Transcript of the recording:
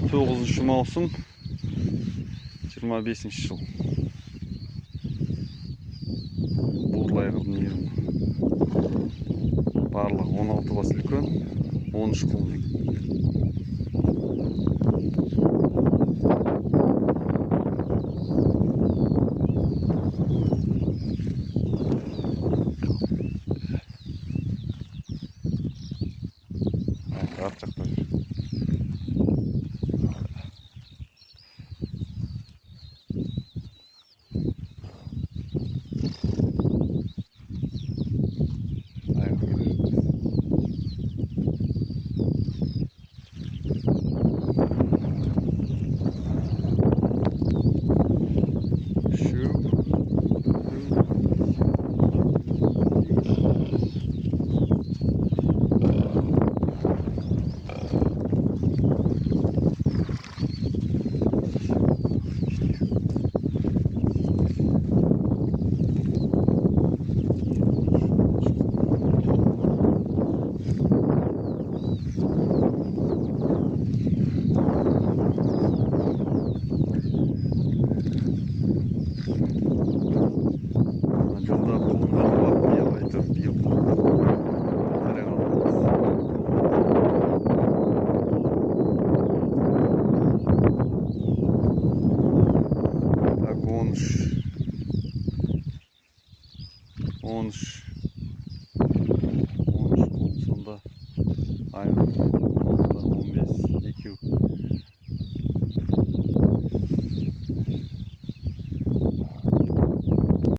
9-cu mausum 25-ci jıl. Бурлай қылдың ерім. Барлығы 16 бас үлкен, 13 құлдың. Арт жақта жүр. On üç kol sonunda aynı.